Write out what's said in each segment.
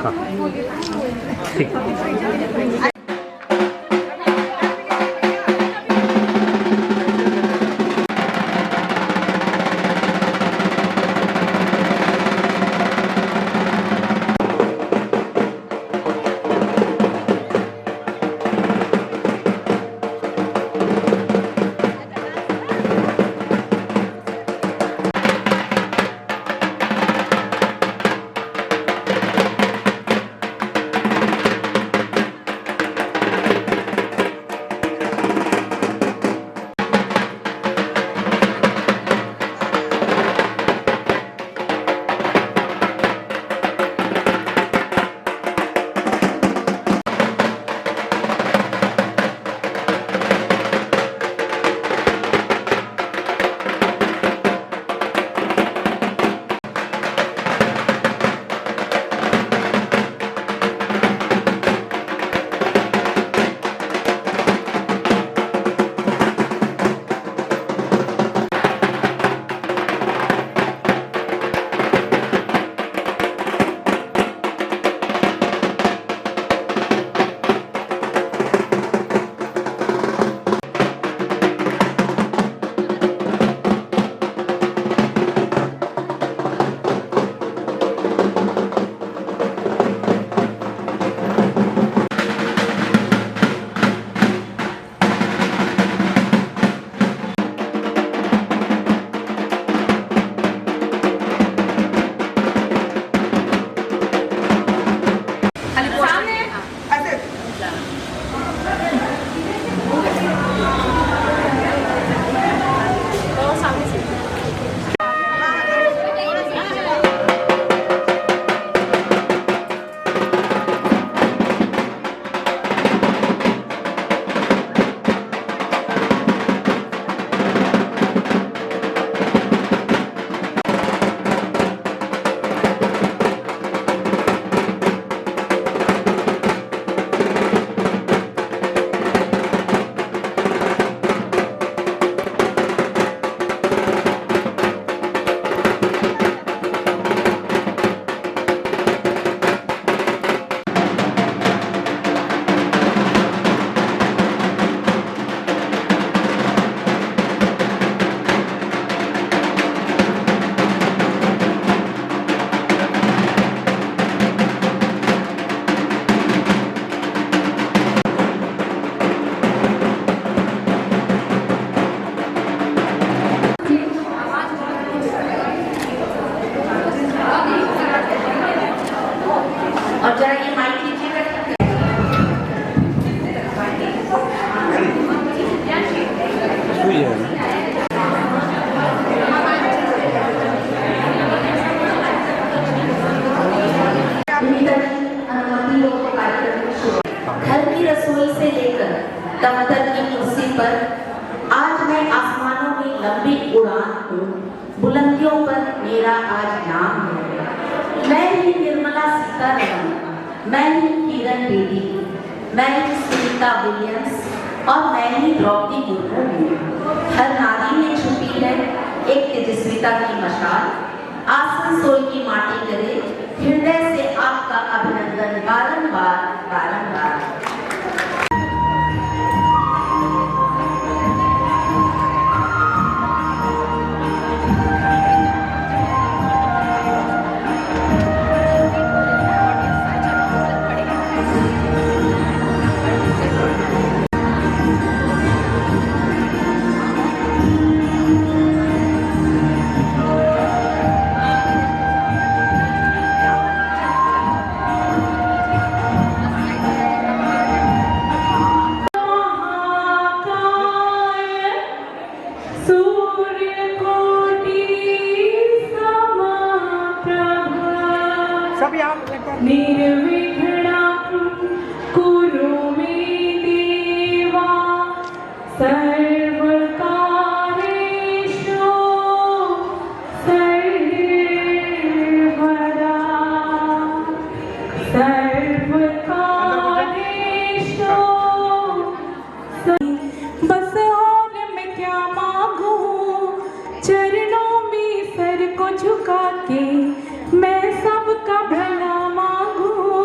हाँ ठीक। और जरा ये माइक लीजिएगा। घर की रसोई से लेकर दफ्तर की कुर्सी पर आज मैं आसमानों में लंबी उड़ान हूँ, बुलंदियों पर मेरा आज नाम है। मैं ही निर्मला सीतारमण, मैं ही किरण बेदी, मैं ही सुनीता विलियम्स और मैं ही द्रौपदी मुर्मू हूँ। हर नारी में छुपी है एक तेजस्विता की मशाल। आसनसोल की माटी करे हृदय से आपका अभिनंदन बारंबार बारंबार। झुका के मैं सबका भला मांगू।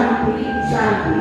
शांति शांति।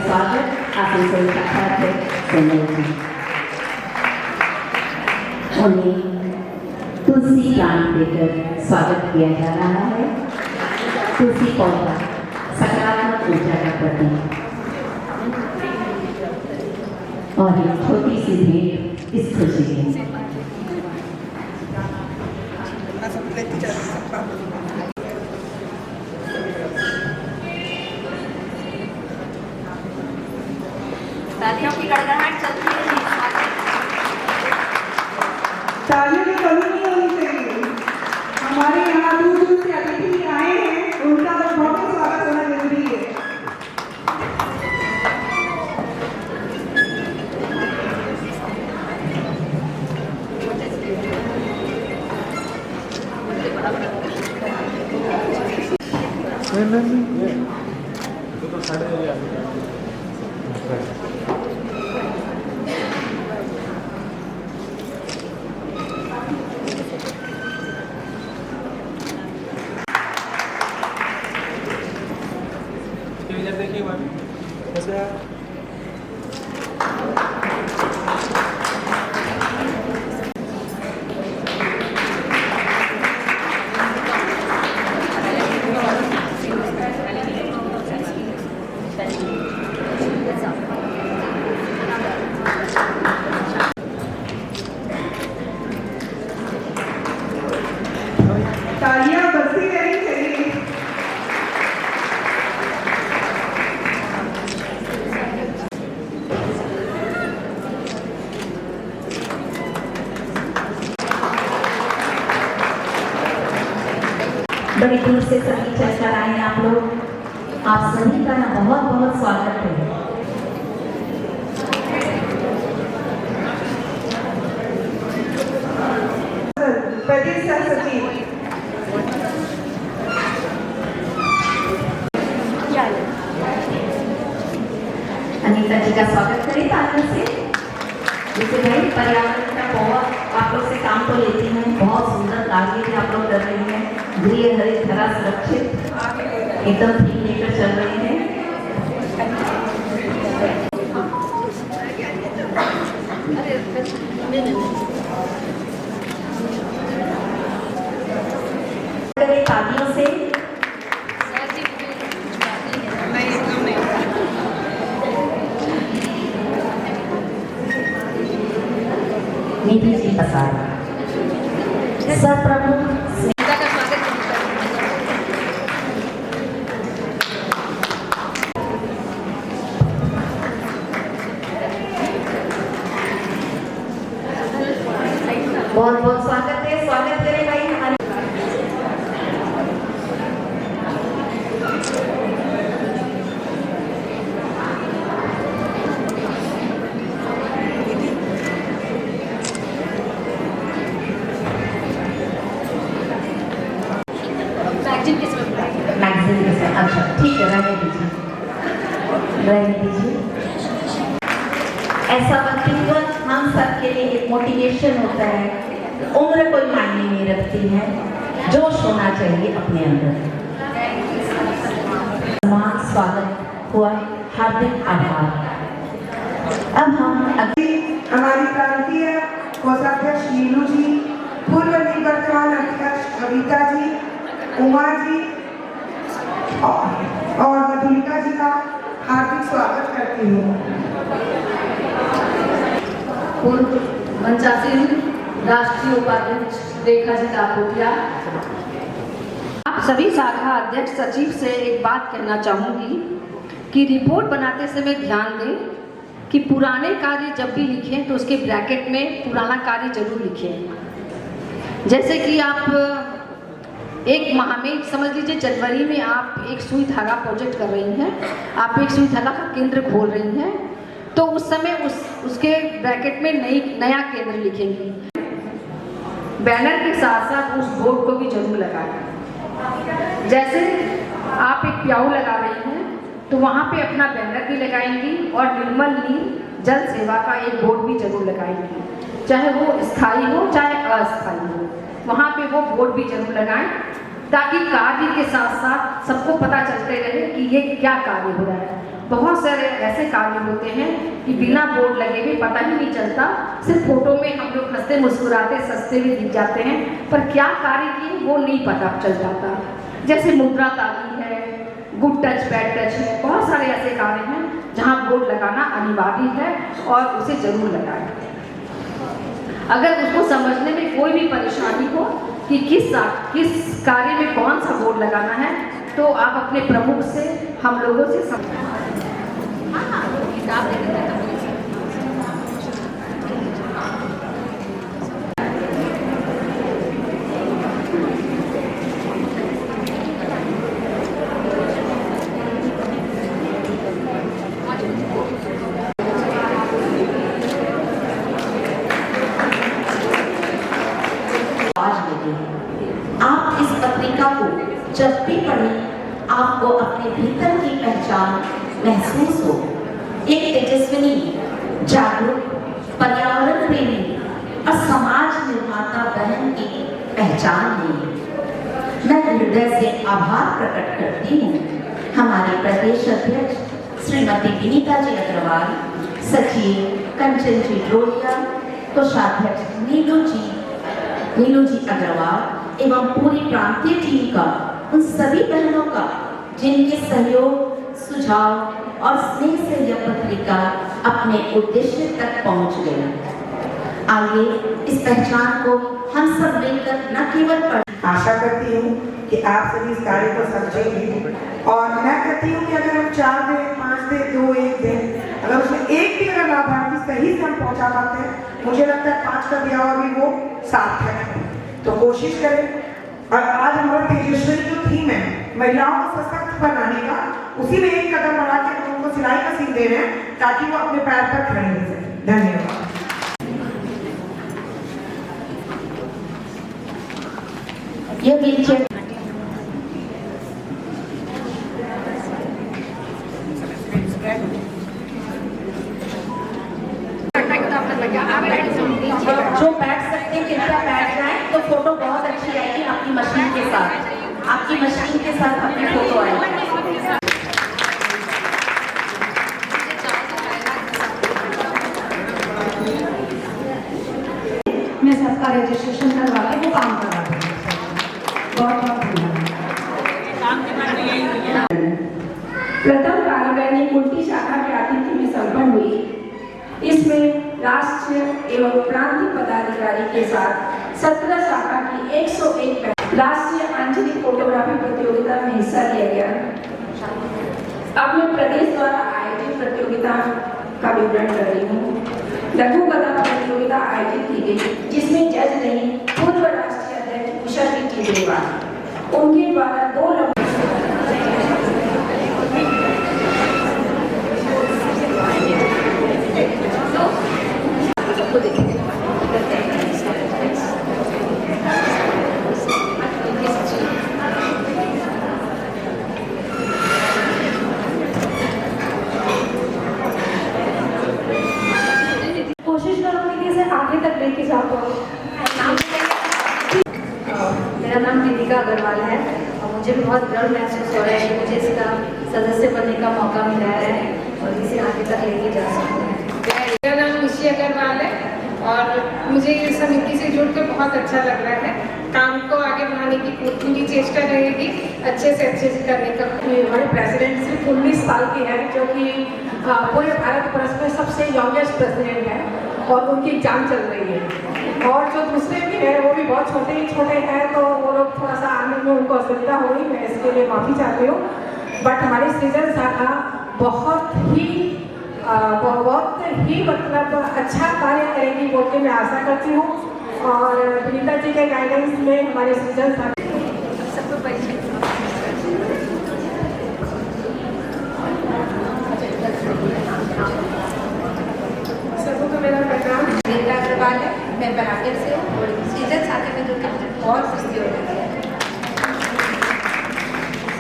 स्वागत आपके सभी साक्षात है उन्हें तुलसी प्लांट देकर स्वागत किया जा रहा है। तुलसी पौधा सकारात्मक ऊर्जा का प्रतीक और एक छोटी सी भेंट इस खुशी में। तालियों की गड़गड़ाहट चलती है। तालियों की कमी नहीं होनी चाहिए। हमारे यहाँ दूर दूर से अतिथि आए हैं, उनका तो बहुत स्वागत होना जरूरी है। तालियां बजती रहनी चाहिए। बड़ी दूर से सभी चलकर आए आप लोग, आप सभी का बहुत बहुत स्वागत है। प्रदीप सरस्वती अनीता जी का स्वागत करें तालियों से। जैसे भाई पर्यावरण का बहुत आप लोग से काम तो लेती हैं, बहुत सुंदर कार्य भी आप लोग कर रही हैं। गृह हरित धरा सुरक्षित एकदम ठीक लेकर चल रही हैं। तालियों से निधि जी प्रसाद सर प्रमुख रहने दीजिए। ऐसा व्यक्तित्व हम सब के लिए एक मोटिवेशन होता है। उम्र कोई मायने नहीं रखती है, जोश होना चाहिए अपने अंदर। समान स्वागत हुआ, हार्दिक आभार। अब हम हमारी प्रांतीय कोषाध्यक्ष नीलू जी, पूर्व निवर्तमान अध्यक्ष कविता जी, उमा जी और मधुलिका जी का हार्दिक स्वागत करती हूँ। पूर्व मंचासीन राष्ट्रीय उपाध्यक्ष रेखा जी काकोटिया। आप सभी शाखा अध्यक्ष सचिव से एक बात कहना चाहूँगी कि रिपोर्ट बनाते समय ध्यान दें कि पुराने कार्य जब भी लिखें तो उसके ब्रैकेट में पुराना कार्य जरूर लिखें। जैसे कि आप एक माह में, समझ लीजिए जनवरी में आप एक सुई धागा प्रोजेक्ट कर रही हैं, आप एक सुई धागा का केंद्र खोल रही हैं, तो उस समय उसके ब्रैकेट में नया केंद्र लिखेंगी। बैनर के साथ साथ उस बोर्ड को भी जरूर लगाएं। जैसे आप एक प्याऊ लगा रही हैं तो वहाँ पे अपना बैनर भी लगाएंगी और निर्मल नीर जल सेवा का एक बोर्ड भी जरूर लगाएंगी, चाहे वो स्थायी हो चाहे अस्थायी हो, वहाँ पे वो बोर्ड भी जरूर लगाएं, ताकि कार्य के साथ साथ सबको पता चलते रहे कि ये क्या कार्य हो रहा है। बहुत सारे ऐसे कार्य होते हैं कि बिना बोर्ड लगे हुए पता ही नहीं चलता, सिर्फ फोटो में हम लोग हंसते मुस्कुराते सस्ते भी दिख जाते हैं, पर क्या कार्य किए वो नहीं पता चल जाता। जैसे मुद्रा ताली है, गुड टच बैड टच है, बहुत सारे ऐसे कार्य हैं जहाँ बोर्ड लगाना अनिवार्य है और उसे जरूर लगाएं। अगर उसको समझने में कोई भी परेशानी हो कि किस कार्य में कौन सा बोर्ड लगाना है, तो आप अपने प्रमुख से, हम लोगों से आप इस पत्रिका को जब भी पढ़ें आपको अपने भीतर की पहचान महसूस हो। एक तेजस्विनी, जागरूक, पर्यावरण प्रेमी और समाज निर्माता बहन की पहचान है। मैं हृदय से आभार प्रकट करती हूँ हमारे प्रदेश अध्यक्ष श्रीमती विनीता जी अग्रवाल, सचिव कंचन जी ड्रोलिया, कोषाध्यक्ष नीलू जी अग्रवाल एवं पूरी प्रांतीय टीम का, उन सभी बहनों का जिनके सहयोग, सुझाव और स्नेह से यह पत्रिका अपने उद्देश्य तक पहुंच गई। आगे इस पहचान को हम सब मिलकर न केवल आशा करती हूँ कि आप सभी इस कार्य को समझेंगे और मैं कहती हूँ कि अगर हम 4 दिन, 5 दिन, 2, 1 दिन, अगर उसमें एक भी अगर लाभार्थी सही से हम पहुँचा पाते हैं, मुझे लगता है 5 का दिया हुआ भी वो सार्थक है। तो कोशिश करें। और आज हमारा तेजस्वी जो थीम है महिलाओं को सशक्त बनाने का, उसी में एक कदम बढ़ा के हम उनको सिलाई का सीख दे रहे हैं ताकि वो अपने पैर पर खड़े हो सके। धन्यवाद। यह व्हीलचेयर जो बैठ सकते हैं कृपया बैठ जाएं, तो फोटो बहुत अच्छी आएगी आपकी मशीन के साथ। आपकी मशीन के साथ अपनी फोटो आएगी। मैं सबका रजिस्ट्रेशन करवा के वो काम करा दूँगी। बहुत बहुत धन्यवाद। प्रथम कार्यकारिणी कुंटी शाखा के आतिथ्य में संपन्न हुई। इसमें राष्ट्रीय एवं प्रांतीय पदाधिकारी के साथ 17 शाखा की 101 राष्ट्रीय आंचलिक फोटोग्राफी प्रतियोगिता में हिस्सा लिया गया। अब मैं प्रदेश द्वारा आयोजित प्रतियोगिता का विवरण कर रही हूँ। लघु कथा प्रतियोगिता आयोजित की गई, जिसमें जज रही पूर्व राष्ट्रीय अध्यक्ष उषा जी केजरीवाल। उनके द्वारा 2 प्लीज आप मेरा नाम दीपिका अग्रवाल है और मुझे भी बहुत गर्व महसूस हो रहा है कि मुझे इसका सदस्य बनने का मौका मिला है और इसे आगे तक लेके जा सकते हैं। मेरा नाम निशी अग्रवाल है और मुझे इस समिति से जुड़कर बहुत अच्छा लग रहा है। काम को आगे बढ़ाने की पूरी चेष्टा रहेगी, अच्छे से करने का। हमारे प्रेसिडेंट सिर्फ 19 साल के हैं, जो कि पूरे भारत वर्ष में सबसे यंगेस्ट प्रेसिडेंट है और उनकी एग्जाम चल रही है। और जो दूसरे भी हैं वो भी बहुत छोटे हैं, तो वो लोग थोड़ा सा आने में उनको असुविधा हो रही, मैं इसके लिए माफ़ी चाहती हूँ। बट हमारी सृजन शाखा बहुत ही मतलब अच्छा कार्य करेगी बोल के मैं आशा करती हूँ। और विनीता जी के गाइडेंस में हमारे सृजन शाखा सबको परिचय सबको मेरा प्रणाम। दीपिका अग्रवाल है, मैं बराबर से हूँ और सृजन शाखा में जुड़ के मुझे बहुत खुशी हो रही है।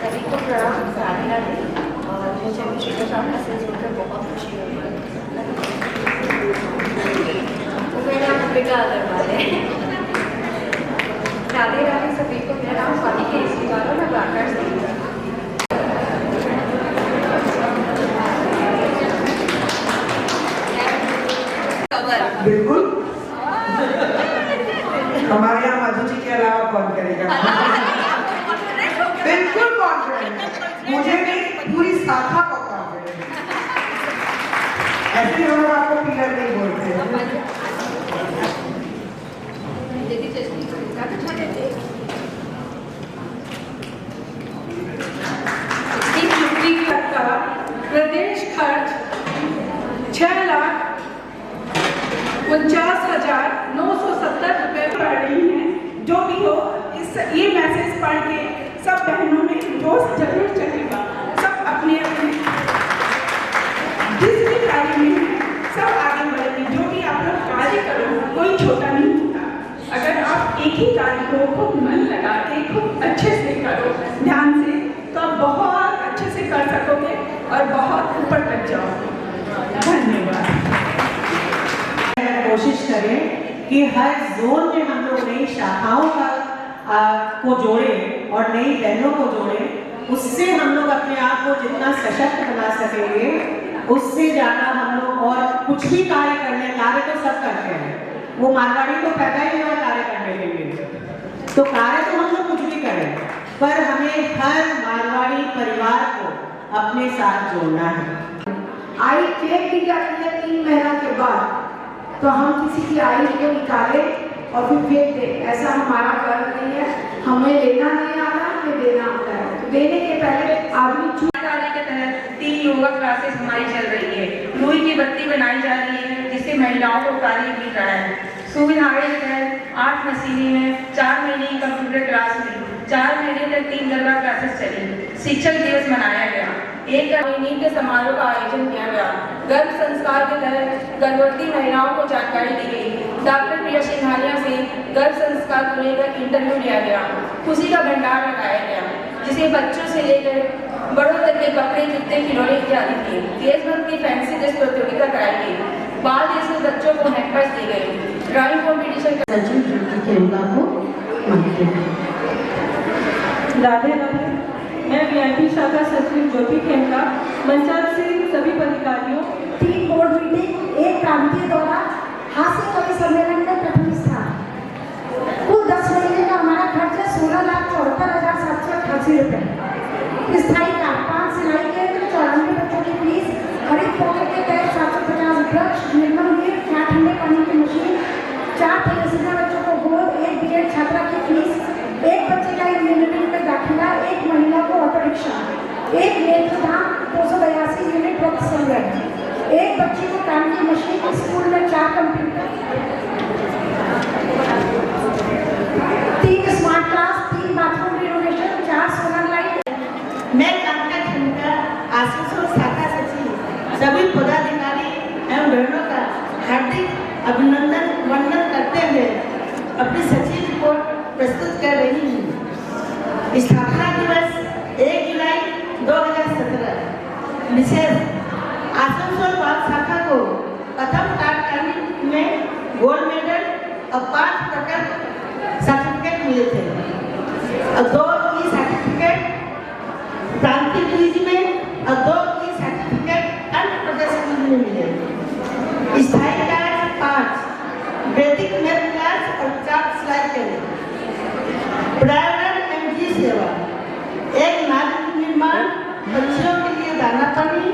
सभी को प्रणाम, राधे राधे। और मुझे भी सृजन शाखा से जुड़कर बहुत खुशी हो रही है। मेरा नाम दीपिका अग्रवाल है। राधे राधे सभी को। मेरा नाम स्वाति के रिश्तेदार है, मैं बराबर से हूँ। बिल्कुल हमारे यहाँ मधु जी के अलावा कौन करेगा? बिल्कुल कॉन्फिडेंट, मुझे नहीं पूरी शाखा को कॉन्फिडेंट। ऐसे हम लोग आपको पिलर नहीं बोलते। प्रदेश खर्च 6,49,970 रुपये पड़ रही हैं। जो भी हो, ये मैसेज पढ़ के सब बहनों में जोश जरूर चलेगा। सब अपने जिस भी कार्य में है सब आगे बढ़ेंगे। जो भी आप लोग कार्य करो कोई छोटा नहीं होता। अगर आप एक ही कार्य को खूब मन लगा के खूब अच्छे से करो, ध्यान से, तो आप बहुत अच्छे से कर सकोगे और बहुत ऊपर तक जाओगे। धन्यवाद। कोशिश करें कि हर जोन में हम लोग नई शाखाओं को जोड़ें और नई बहनों को जोड़ें। उससे हम लोग अपने आप को जितना सशक्त बना सकेंगे, उससे ज़्यादा हम लोग और कुछ भी कार्य करने, कार्य तो सब करते हैं, वो मारवाड़ी तो पैदा ही हुआ कार्य करने के लिए, तो कार्य तो हम लोग कुछ भी करें, पर हमें हर मारवाड़ी परिवार को अपने साथ जोड़ना है। आई फेंक दी जाती है 3 महीना के बाद, तो हम किसी की आई को निकालें और फिर फेंक दें, ऐसा हमारा कर्म नहीं है। हमें लेना नहीं आता, हमें देना आता है। तो देने के पहले आदमी कार्य के तहत 3 योगा क्लासेस हमारी चल रही है। रुई की बत्ती बनाई जा रही है, जिससे महिलाओं को कार्य मिल रहा है। सुविधाएं के तहत 8 मशीनें हैं, 4 महीने की कंप्यूटर क्लास हुई, 4 महीने तक 3 गरबा क्लासेस चली। शिक्षक दिवस मनाया गया, 1 महीने के समारोह का आयोजन किया गया। गर्भ संस्कार के तहत गर्भवती महिलाओं को जानकारी दी गई। डॉक्टर प्रिया सिंघानिया से गर्भ संस्कार को लेकर इंटरव्यू लिया गया। खुशी का भंडार लगाया गया, जिसे बच्चों से लेकर बड़ों तक के कपड़े, जूते, खिलौने इत्यादि थे। देशभक्ति फैंसी ड्रेस प्रतियोगिता कराई गई। बाल देश के बच्चों को हैम्पर्स दी गई। ड्राइंग कॉम्पिटिशन सचिव ज्योति खेमका को मांगते हैं। राधे राधे। मैं वीआईपी शाखा सचिव ज्योति खेमका मंचाल से सभी पदाधिकारियों 3 बोर्ड मीटिंग, 1 प्रांतीय दौरा, हास्य कवि सम्मेलन में प्रथम स्थान। कुल 10 महीने का हमारा खर्च है 16,74,788 रुपये। स्थायी कार्ड 5 सिलाई केंद्र, 94 बच्चों की फीस, हरित पॉकेट के तहत 750 वृक्ष, निर्मल नीर, 4 ठंडे पानी की मशीन, 4 तेलसीना बच्चों को गोद, 1 बीएड छात्रा की फीस, 1 बच्चे का इंजीनियरिंग में दाखिला, 1 महिला को ऑटो रिक्शा, 1 नेत्रदान, 282 यूनिट रक्त संग्रह, 1 बच्ची को काम की मशीन, स्कूल में 4 computer, 3 smart class, 3 bathroom renovation, 4 solar light. मैं कामका खेमका आशीषों शाखा सचिव सभी पदाधिकारी एवं बहनों का हार्दिक अभिनंदन वंदन करते हुए अपनी सचिव रिपोर्ट प्रस्तुत कर रही हूँ। स्थापना दिवस 1 जुलाई 2017। विशेष आसनसोल बाल शाखा को प्रथम कार्ड करने में गोल्ड मेडल और 5 प्रकट सर्टिफिकेट मिले थे और 2 ई सर्टिफिकेट प्रांतीय क्विज में और 2 ई सर्टिफिकेट अन्य प्रदेश क्विज में मिले। स्थायी क्लास 5 वैदिक मैथ क्लास और 4 सिलाई के लिए पर्यावरण एवं जी सेवा, एक नागरिक निर्माण, बच्चों के लिए दाना पानी,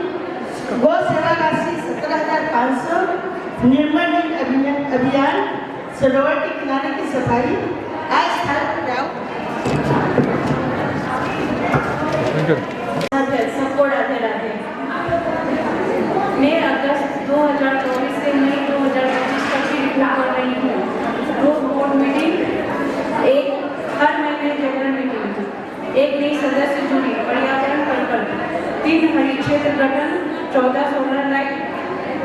गौ सेवा राशि 17,500, निर्मल अभियान, सरोवर के किनारे की सफाई, अस्थायी सबको राधे राधे। मैं अगस्त 2024 से मई 2025 तक की रिपोर्ट कर रही हूँ। 2 बोर्ड मीटिंग, एक हर महीने जनरल मीटिंग, एक नई सदस्य जुड़ी पर्यावरण प्रकल्प, 3 हरी क्षेत्र गठन, 14 सोलर लाइट,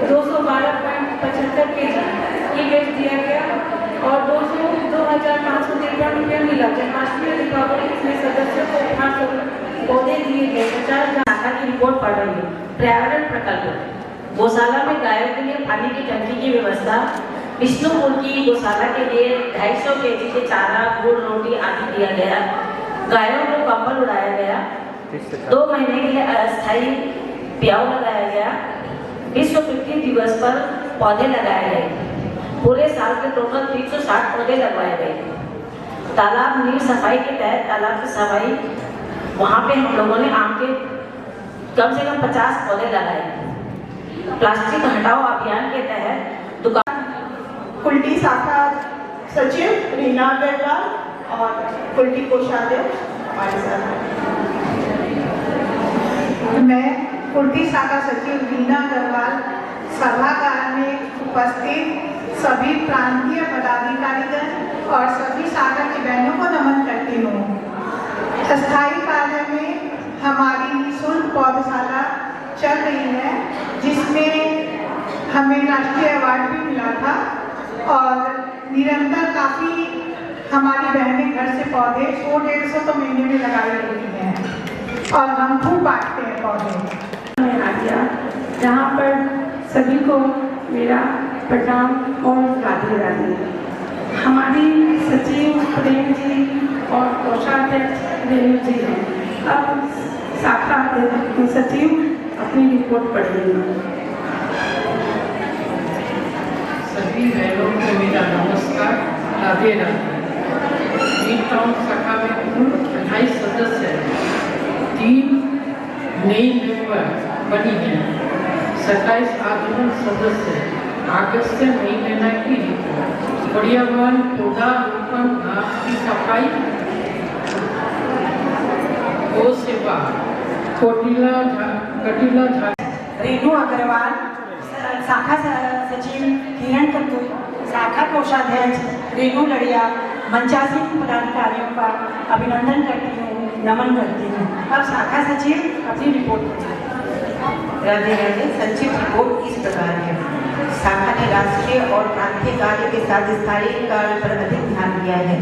212.75 kg ई वेस्ट दिया गया और 2,553 रुपये मिला। जन्माष्टमी और दीपावली में सदस्यों को उपहार स्वरूप पौधे दिए गए। 50 शाखा की रिपोर्ट पढ़ रही हूँ। पर्यावरण प्रकल्प, गौशाला में गायों के लिए पानी की टंकी की व्यवस्था, विष्णुपुर की गौशाला के लिए 250 kg के चारा, गुड़, रोटी आदि दिया गया। गायों को कंबल उड़ाया गया। 2 महीने के लिए अस्थायी प्याऊ लगाया गया। विश्व पृथ्वी दिवस पर पौधे लगाए गए। पूरे साल के टोटल 360 पौधे लगवाए गए। तालाब नीर सफाई के तहत तालाब की सफाई, वहाँ पे हम लोगों ने आम के कम से कम 50 पौधे लगाए। प्लास्टिक हटाओ अभियान के तहत दुकान कुल्टी शाखा सचिव रीना अग्रवाल और कुल्टी कोषाध्यक्ष हमारे साथ हैं। मैं कुल्टी शाखा सचिव रीना अग्रवाल सभागार में उपस्थित सभी प्रांतीय पदाधिकारीगण और सभी शाखा की बहनों को नमन करती हूँ। अस्थायी कार्य में हमारी निःशुल्क पौधशाला चल रही है, जिसमें हमें राष्ट्रीय अवार्ड भी मिला था और निरंतर काफ़ी हमारी बहनें घर से पौधे 100-150 तो महीने में लगाई रहती हैं और हम खूब बांटते हैं पौधे। मैं आ गया जहाँ पर सभी को मेरा प्रणाम और राधे राधे। हमारी सचिव प्रेम जी और कोषाध्यक्ष रेणु जी हैं। अब शाखा सचिव अपनी रिपोर्ट पढ़ेंगे। सभी बहनों को मेरा नमस्कार, राधे राधे। टाउन शाखा में कुल 28 सदस्य हैं। 3 नई मेंबर बनी हैं। 27 आजीवन सदस्य अगस्त से मई महीना की रिपोर्ट। पर्यावरण, पौधा रोपण, घास की सफाई, गौ सेवा, कटीला रेणु अग्रवाल, शाखा सचिव किरण कत्तूर, शाखा कोषाध्यक्ष रेणु लड़िया, मंचासीन पदाधिकारियों का अभिनंदन करती हूँ, नमन करती हूँ। अब शाखा सचिव अपनी रिपोर्ट। राधे राधे। संक्षिप्त रिपोर्ट इस प्रकार है। शाखा ने राष्ट्रीय और प्रांतीय कार्य के साथ स्थायी कार्य पर अधिक ध्यान दिया है।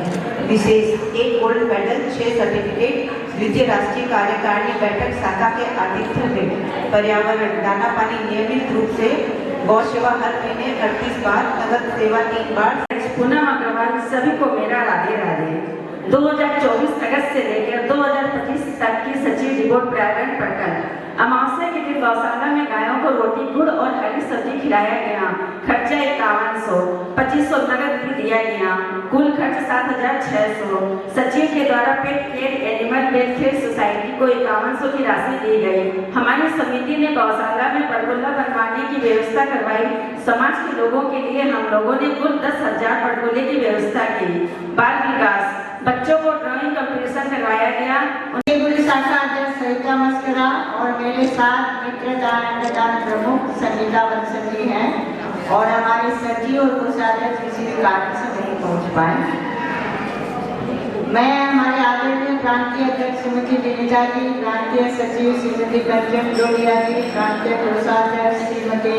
विशेष 1 गोल्ड मेडल, 6 सर्टिफिकेट। द्वितीय राष्ट्रीय कार्यकारिणी बैठक शाखा के आतिथ्य में पर्यावरण, दाना पानी नियमित रूप से, गौ सेवा हर महीने 38 बार, नगद सेवा 3 बार। पूनम अग्रवाल, सभी को मेरा राधे राधे। 2024 अगस्त से लेकर 2025 तक की सचिव रिपोर्ट पर्यावरण प्रकल्प। अमावस्या के दिन गौशाला में गायों को रोटी, गुड़ और हरी सब्जी खिलाया गया। खर्चा 5100, 2500 नगद भी दिया गया। कुल खर्च 7600। सचिव के द्वारा pet care animal welfare society को 5100 की राशि दी गई। हमारी समिति ने गौशाला में परगोला बनवाने की व्यवस्था करवाई। समाज के लोगों के लिए हम लोगों ने कुल 10,000 परगोले की व्यवस्था की। बाल विकास, बच्चों को ड्राइंग कंपटीशन करवाया गया। शाखा अध्यक्ष सरिता मस्करा और मेरे साथ मित्रदान अंगदान प्रमुख संगीता बंसल जी हैं और हमारे सचिव और कोषाध्यक्ष किसी भी कारण से नहीं पहुंच पाए। मैं हमारे आदरणीय प्रांतीय अध्यक्ष श्रीमती विनीता जी, प्रांतीय सचिव श्रीमती कंचन डोलिया जी, प्रांतीय कोषाध्यक्ष श्रीमती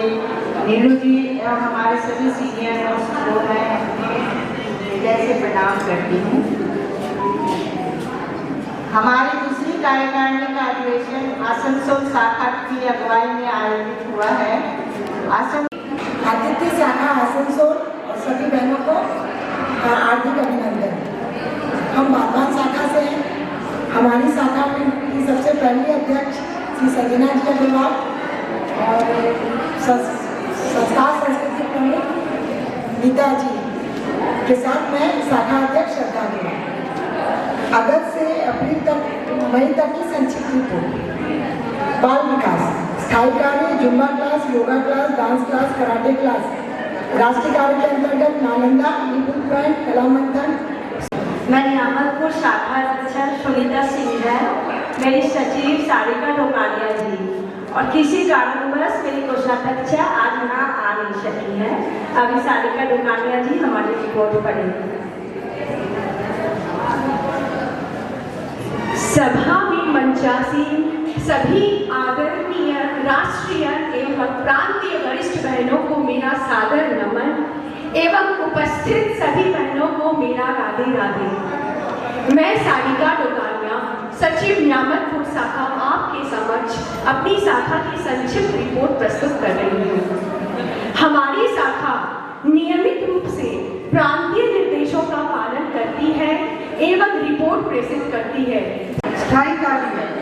नीलू जी एवं हमारे सभी सीनियर मोस्ट को मैं जैसे प्रणाम करती हूँ। हमारी दूसरी कार्यकारिणी का अधिवेशन आसनसोल शाखा की अगुवाई में आयोजित हुआ है। आदित्य शाखा आसनसोल और सभी बहनों को हार्दिक अभिनंदन। हम बागवान शाखा से हैं। हमारी शाखा में की सबसे पहली अध्यक्ष श्री संजना जी अग्रवाल और संस्कार संस्कृति प्रमुख नीता जी के साथ मैं शाखा अध्यक्ष श्रद्धा अग्रवाल। अगस्त से अप्रैल तक मई तक की संक्षिप्त रिपोर्ट। बाल विकास, स्थायी कार्य, Zumba class, yoga class, dance class, karate class. राष्ट्रीय कार्य के अंतर्गत नालंदा, नीपुर बैंक, कला मंथन। मैं नियामतपुर शाखा अध्यक्ष सुनीता सिंह है। मेरी सचिव सारिका डोकालिया जी और किसी कारणवश मेरी कोषाध्यक्ष आज यहाँ आ नहीं सकी है। अभी सारिका डोकालिया जी हमारी रिपोर्ट पढ़ेंगी। सभा में मंचासीन सभी आदरणीय राष्ट्रीय एवं प्रांतीय वरिष्ठ बहनों को मेरा सादर नमन एवं उपस्थित सभी बहनों को मेरा राधे राधे। मैं सारिका डोकालिया, सचिव नियामतपुर शाखा, आपके समक्ष अपनी शाखा की संक्षिप्त रिपोर्ट प्रस्तुत कर रही हूँ। हमारी शाखा नियमित रूप से प्रांतीय निर्देशों का पालन करती है एवं रिपोर्ट प्रेषित करती है। स्थायी कार्य,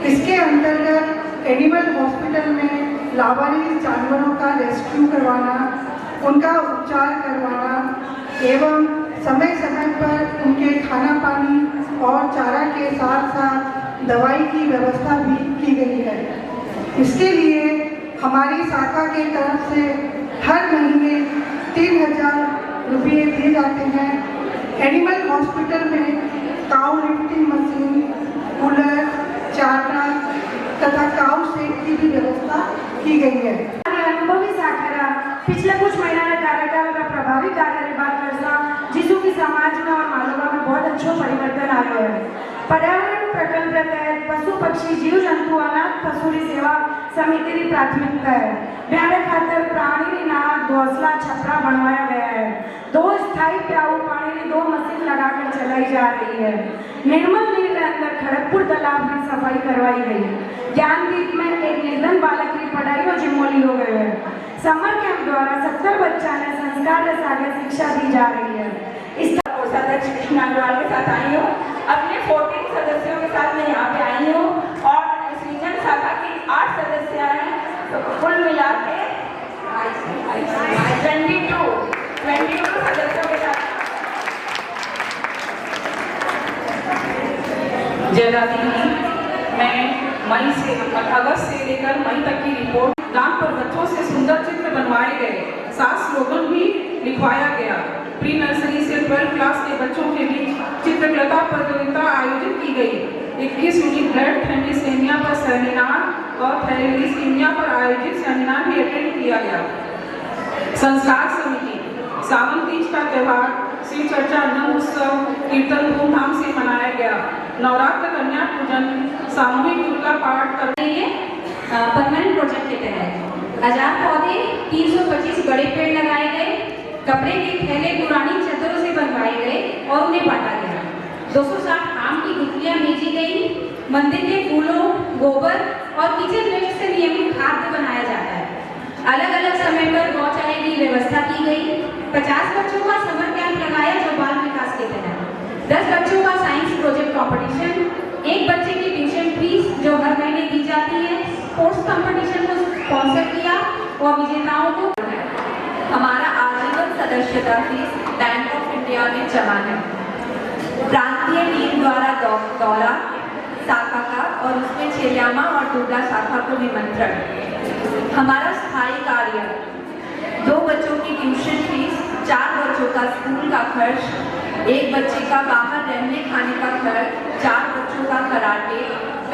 इसके अंतर्गत एनिमल हॉस्पिटल में लावारिस जानवरों का रेस्क्यू करवाना, उनका उपचार करवाना एवं समय समय पर उनके खाना पानी और चारा के साथ साथ दवाई की व्यवस्था भी की गई है। इसके लिए हमारी शाखा की तरफ से हर महीने 3000 रुपये दिए जाते हैं। एनिमल हॉस्पिटल में काउ लिफ्टिंग मशीन, कूलर, चारा तथा काउ शेड की भी व्यवस्था की गई है। अनुभवी शाखा पिछले कुछ महीना कार्यकाल का प्रभावी कार्य निर्वाह करना जिसको कि समाज में और मानवता में बहुत अच्छा परिवर्तन आ गया है। पर्यावरण प्रकल्प के तहत पशु पक्षी जीव जंतु अनाथ पशुरी सेवा समिति की प्राथमिकता है। ब्यारे खातर प्राणी नाद घोंसला छपरा बनवाया गया है। 2 स्थायी प्याऊ पानी की 2 मशीन लगाकर चलाई जा रही है। निर्मल नीर के अंदर खड़गपुर तालाब में सफाई करवाई गई। ज्ञानदीप में एक निर्धन बालक की पढ़ाई और जिम्मेली हो गए है। समर कैंप द्वारा 70 बच्चा ने संस्कार के आगे शिक्षा दी जा रही है। इस कोषाध्यक्ष कृष्ण अग्रवाल के साथ आई हूँ। अपने 14 सदस्यों के साथ मैं यहाँ पे आई हूँ और सृजन शाखा की 8 सदस्य हैं, तो कुल मिला के 22 सदस्यों के साथ। जयराती मैं अगस्त से लेकर मई तक की रिपोर्ट। डाक पर बच्चों से सुंदर चित्र बनवाए गए, 7 स्लोगन भी लिखवाया गया। प्री नर्सरी से 12 क्लास के बच्चों के बीच चित्रकला प्रतियोगिता आयोजित की गई। 21 यूनिट ब्लड थैलेसीमिया पर सेमिनार और थैलेसीमिया पर आयोजित सेमिनार भी अटेंड किया गया। संस्कार समिति, सावन तीज का त्यौहार शिव चर्चा अन्न उत्सव कीर्तन धूमधाम से मनाया गया। नवरात्र कन्या पूजन सामूहिक दुर्गा पाठ करने परमानेंट प्रोजेक्ट के तहत 1000 पौधे 325 बड़े पेड़ लगाए गए। कपड़े के थैले पुरानी चादरों से बनवाए गए और उन्हें बांटा गया। 260 आम की गुठलियां भेजी गई। मंदिर के फूलों, गोबर और किचन वेस्ट से नियमित खाद्य बनाया जाता है। अलग अलग समय पर गौचारे की व्यवस्था की गई। 50 बच्चों का समर कैंप लगाया जो बाल विकास के तहत। 10 बच्चों का साइंस प्रोजेक्ट कॉम्पिटिशन, 1 बच्चे की ट्यूशन फीस जो हर महीने दी जाती है। स्पोर्ट्स कंपटीशन को स्पॉन्सर किया और विजेताओं को हमारा आजीवन सदस्यता फीस बैंक ऑफ इंडिया में जमा है। प्रांतीय टीम द्वारा दौरा शाखा का और उसमें छेलियामा और दुर्गा शाखा को निमंत्रण। हमारा स्थायी कार्य 2 बच्चों की ट्यूशन फीस, 4 बच्चों का स्कूल का खर्च, 1 बच्चे का बाहर रहने खाने का खर्च, 4 बच्चों का कराटे,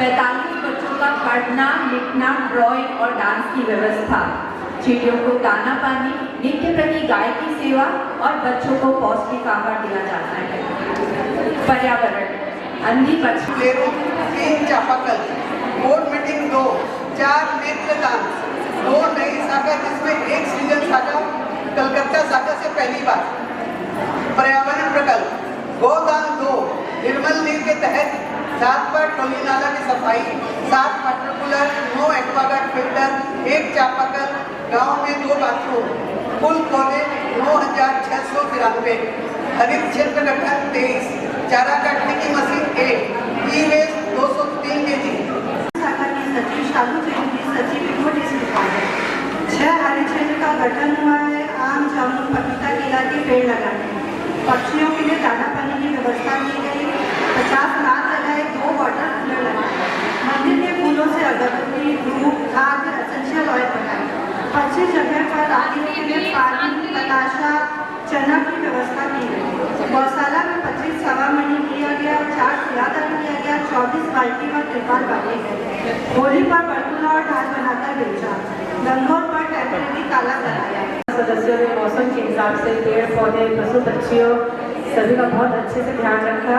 45 बच्चों का पढ़ना लिखना ड्राइंग और डांस की व्यवस्था। चिड़ियों को दाना पानी, नित्य प्रति गाय की सेवा और बच्चों को पौष्टिक आहार दिया जाता है। पर्यावरण, अंधी पक्षी 3 चापाकल, बोर्ड मीटिंग 2, 4 नेत्रदान, 2 नई शाखा जिसमें 1 सृजन शाखा कलकत्ता शाखा से पहली बार। पर्यावरण प्रकल्प, गोदान 2, निर्मल नीर के तहत 7 बार टोली नाला की सफाई, 7 वाटर कूलर, 9 एक्वागार्ड फिल्टर, 1 चापाकल, गांव में 2 बाथरूम, कुल पौधे 9693। हरित क्षेत्र गठन 23, चारा काटने की मशीन 8, ई-वेस्ट 203 kg। शाखा की सचिव शालू चौधरी सचिव रिपोर्ट इस प्रकार है। 6 हरित क्षेत्र का गठन हुआ है। आम, जामुन, पपीता, केला के पेड़ लगाए, पक्षियों के लिए दाना पानी की व्यवस्था की गई, 50 लाख लगाए, 2 वाटर कूलर लगाए, मंदिर के फूलों से अगरबत्ती, धूप, खाद, एसेंशियल ऑयल बनाए, 25 जगह पर राखियों के लिए पानी, बताशा, चना की व्यवस्था की गई। गौशाला में 25 सवा मणि किया गया, 4 सियादान किया गया, 24 बाल्टी और त्रिपाल बांटे गए। होली पर बरकुला और ढाल बनाकर बेचा। गंगोर पर टेम्परेरी ताला लगाया। सदस्यों ने मौसम के हिसाब से पेड़ पौधे, पशु पक्षियों सभी का बहुत अच्छे से ध्यान रखा।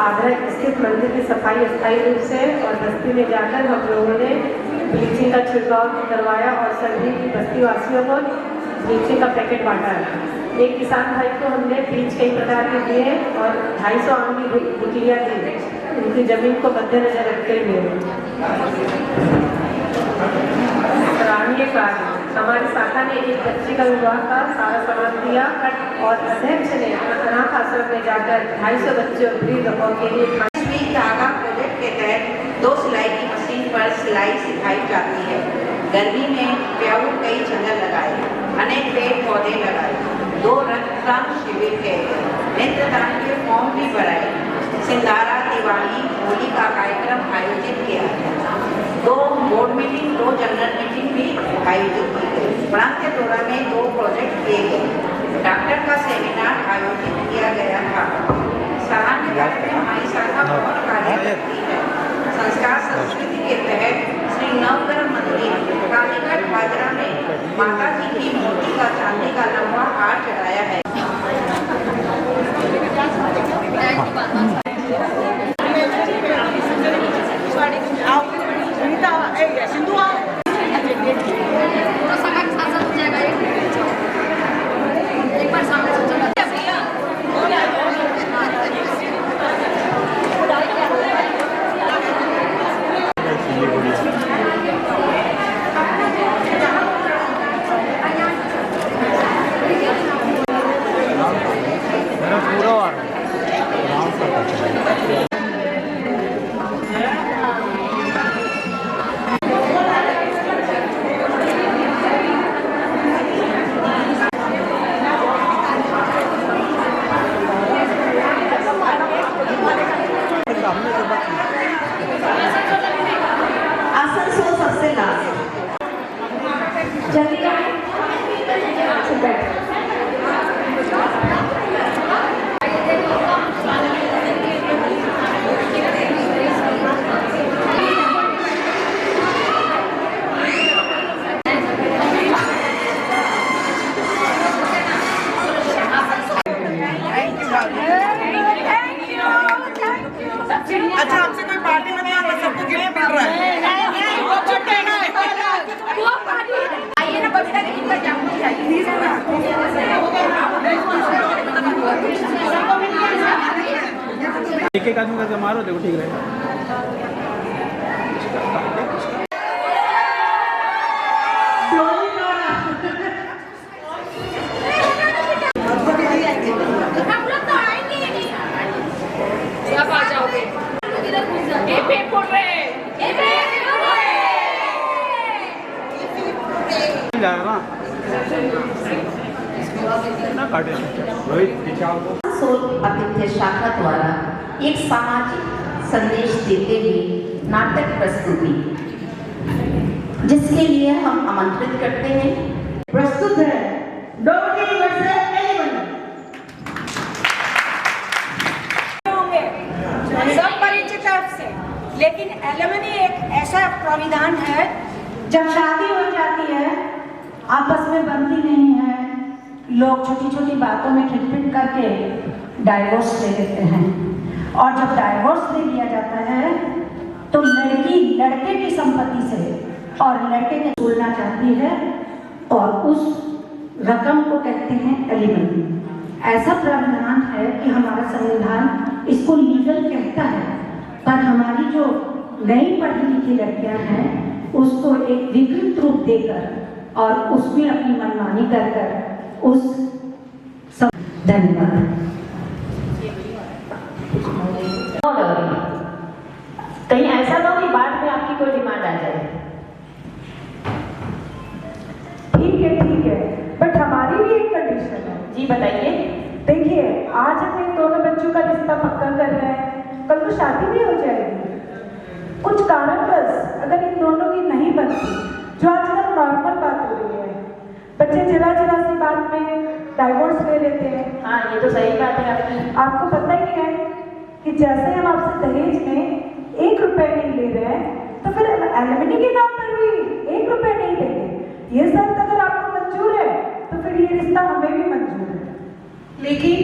आगरा स्थित मंदिर की सफाई अस्थायी रूप से और बस्ती में जाकर हम लोगों ने ब्लीचिंग का छिड़काव करवाया और सभी बस्ती वासियों को ब्लीचिंग का पैकेट बांटा। एक किसान भाई को हमने बीज कई प्रकार के दिए और 250 आम की गुठलियाँ दी, उनकी जमीन को मद्देनजर रखते हुए। सराहनीय कार्य, हमारी शाखा ने एक बच्चे का विवाह का सारा सामान दिया और अध्यक्ष ने अनाथ आश्रम में जाकर 250 बच्चे और वृद्धों के लिए धागा प्रोजेक्ट के तहत 2 सिलाई की मशीन पर सिलाई सिखाई जाती है। गर्मी में प्याऊ कई जगह लगाए, अनेक पेड़ पौधे लगाए, 2 रक्तदान शिविर के नेत्रदान के फॉर्म भी भराए, सिंगारा, दिवाली, होली का कार्यक्रम आयोजित किया, 2 बोर्ड मीटिंग, 2 जनरल मीटिंग भी आयोजित की गई। प्रांत के दौरान में 2 प्रोजेक्ट किए गए। डॉक्टर का सेमिनार आयोजित किया गया था। सामान्य कार्य में हमारी शाखा बहुत कार्य करती है। संस्कार संस्कृति के तहत श्री नवग्रह मंदिर कालीघाट बाजरा में माता जी की मूर्ति का चांदी का लंबा हार चढ़ाया है। आसनसोल सबसे लास्ट। जल्दी आए, अच्छा, हमसे कोई पार्टी में नहीं, सबको गिफ्ट मिल रहा है। आइए ना बबीता के इनका जामुन चाहिए। एक आदमी का मारो, देखो ठीक रहेगा। सब आ जाओगे। आतिथ्य शाखा द्वारा एक सामाजिक संदेश देते हुए नाटक प्रस्तुति, जिसके लिए हम आमंत्रित करते हैं। प्रस्तुत है डोगरी वर्सेस एलिमनी। सब परिचित है उससे, लेकिन एलिमनी एक ऐसा प्राविधान है, जब शादी हो जाती है आपस में बनती नहीं है, लोग छोटी छोटी बातों में खिटपिट करके डाइवोर्स दे देते हैं। और जब डाइवोर्स दे दिया जाता है तो लड़की लड़के की संपत्ति से और लड़के के बोलना चाहती है और उस रकम को कहते हैं एलिमनी। ऐसा प्रावधान है कि हमारा संविधान इसको लीगल कहता है, पर हमारी जो नई पढ़ी लिखी लड़कियां हैं उसको एक विकृत रूप देकर और उसमें अपनी मनमानी कर उस धन्यवाद। कहीं ऐसा ना हो कि बाद में आपकी कोई डिमांड आ जाए। ठीक है, बट हमारी भी एक कंडीशन है। जी बताइए। देखिए, आज हम इन दोनों बच्चों का रिश्ता पक्का कर रहे हैं, कल को शादी भी हो जाएगी। कुछ कारणवश अगर इन दोनों की नहीं बनती, जो आजकल नॉर्मल बात हो रही है, बच्चे जरा सी बात में डाइवोर्स ले लेते हैं। हाँ, ये तो सही बात है आपकी। आपको पता ही है कि जैसे हम आपसे दहेज में 1 रुपए नहीं ले रहे हैं, तो फिर एलिमनी के नाम पर भी 1 रुपए नहीं देंगे। ये सब अगर आपको मंजूर है तो फिर ये रिश्ता हमें भी मंजूर है। लेकिन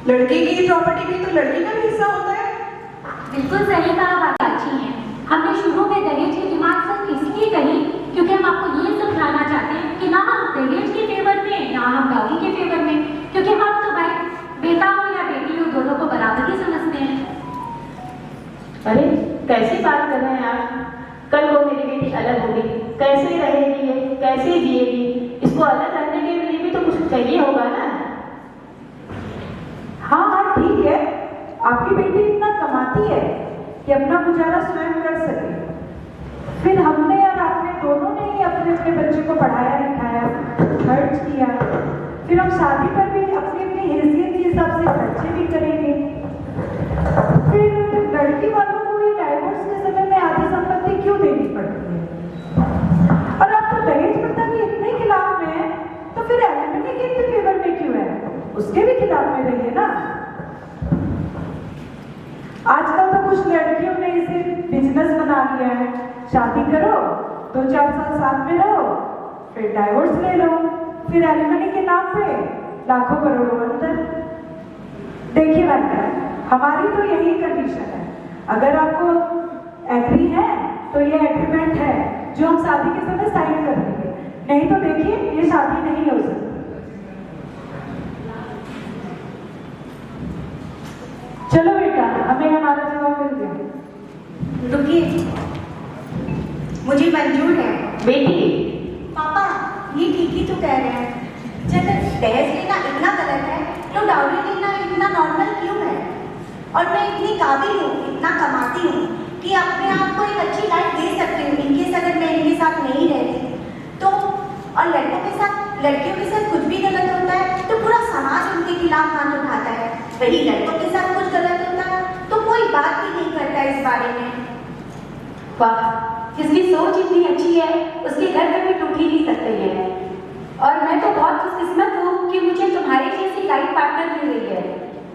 लड़के की प्रॉपर्टी भी तो लड़की का भी हिस्सा होता है। बिल्कुल सही कहा, बात अच्छी है। हमने शुरू में दहेज की डिमांड सिर्फ इसलिए कही क्योंकि हम आपको ये समझाना चाहते हैं कि ना हम दहेज के फेवर में, ना हम डाउरी के फेवर में, क्योंकि हम तो भाई बेटा हो या बेटी हो दोनों को बराबर ही समझते हैं। अरे कैसी बात कर रहे हैं आप? कल को मेरी बेटी अलग होगी, कैसे रहेगी ये, कैसे जिएगी? इसको अलग रहने के लिए भी तो कुछ चाहिए होगा ना। हाँ, ठीक है, आपकी बेटी इतना कमाती है कि अपना गुजारा स्वयं कर सके। फिर हमने और आपने दोनों ने ही अपने बच्चे को पढ़ाया लिखाया, खर्च किया। फिर हम शादी पर भी अपनी हैसियत के हिसाब से खर्चे भी करेंगे। फिर लड़की वालों को भी डाइवोर्स के समय में आधी संपत्ति क्यों देनी पड़ती है? और आप तो दहेज प्रथा के इतने खिलाफ में हैं, तो फिर एलिमनी के इतने फेवर में क्यों है? उसके भी खिलाफ में रहिए ना। आजकल तो कुछ लड़कियों ने इसे बिजनेस बना लिया है। शादी करो, 2-4 साल साथ में रहो, फिर डाइवोर्स ले लो, फिर एलिमनी के नाम पे लाखों करोड़ों अंतर। देखिए मैडम, हमारी तो यही कंडीशन है। अगर आपको एग्री है तो ये एग्रीमेंट है जो हम शादी के समय साइन कर देंगे, नहीं तो देखिए ये शादी नहीं हो सकती। चलो बेटा, हमें हमारा जवाब मिल गया। रुकिए, मुझे मंजूर है। बेटी, पापा ये ठीक ही तो कह रहे हैं। जब दहेज लेना इतना गलत है तो डाउरी लेना इतना नॉर्मल क्यों है? और मैं इतनी काबिल हूँ, इतना कमाती हूँ कि अपने आप को एक अच्छी लाइफ दे सकती हूँ। इनकेस अगर मैं इनके साथ नहीं रहती तो, और लड़कों के साथ, लड़कियों के साथ कुछ भी गलत होता है तो पूरा समाज उनके खिलाफ हाथ उठाता है। वही लड़कों के साथ कुछ गलत होता है तो कोई बात भी नहीं करता इस बारे में। वाह, जिसकी सोच इतनी अच्छी है उसके घर कभी टूट ही नहीं सकते हैं। और मैं तो बहुत खुशकिस्मत हूँ कि मुझे तुम्हारी जैसी लाइफ पार्टनर मिल रही है।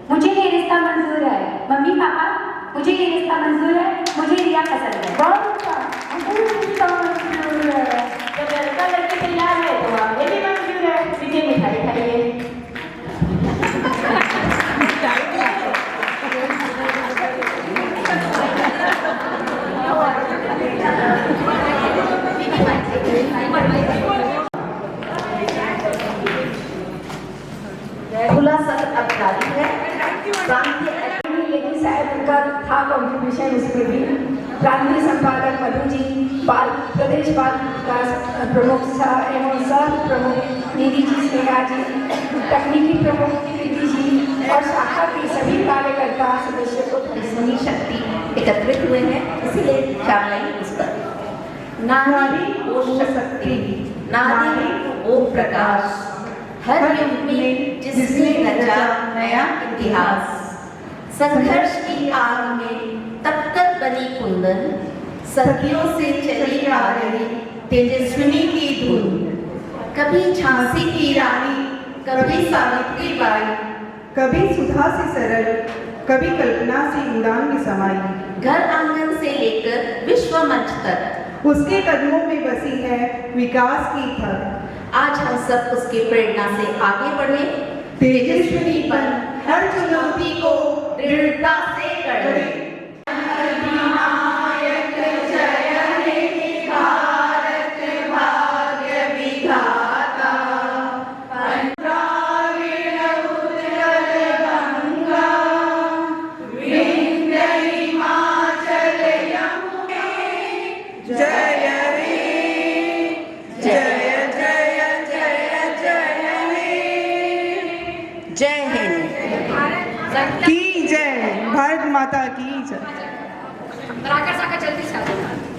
मुझे ये रिश्ता मंजूर है। मम्मी पापा, मुझे ये रिश्ता मंजूर है। मुझे रिया पसंद है। जब लड़का लड़की तैयार है तो हमें भी मंजूर है। दीजिए मिठाई खाइए। खुला सत्र अब जारी है। लेकिन शायद उनका था कॉन्ट्रीब्यूशन उसमें भी। प्रांतीय संपादक मधु जी, प्रदेश बाल विकास प्रमुख एवं सह प्रमुख निधि जी, स्नेहा जी, तकनीकी प्रमुख प्रीति जी और शाखा के सभी कार्यकर्ता सदस्यों को इतनी शक्ति एकत्रित हुए हैं, इसलिए चावलाई इस पर। नारी वो शक्ति, नारी वो प्रकाश, हर युग में जिसने रचा नया इतिहास। संघर्ष की आग में तपकर बनी कुंदन, सदियों से चली आ रही तेजस्विनी की धुन। कभी झांसी की रानी, कभी सावित्री बाई, कभी सुधा सी सरल, कभी कल्पना सी उड़ान की समाई। घर आंगन से लेकर विश्व मंच तक उसके कदमों में बसी है विकास की थक। आज हम सब उसकी प्रेरणा से आगे बढ़े, तेजस्विनी बन हर चुनौती को दृढ़ता से लड़े। की जय। भारत माता की जय। बराकर साका जल्दी से आ जाओ।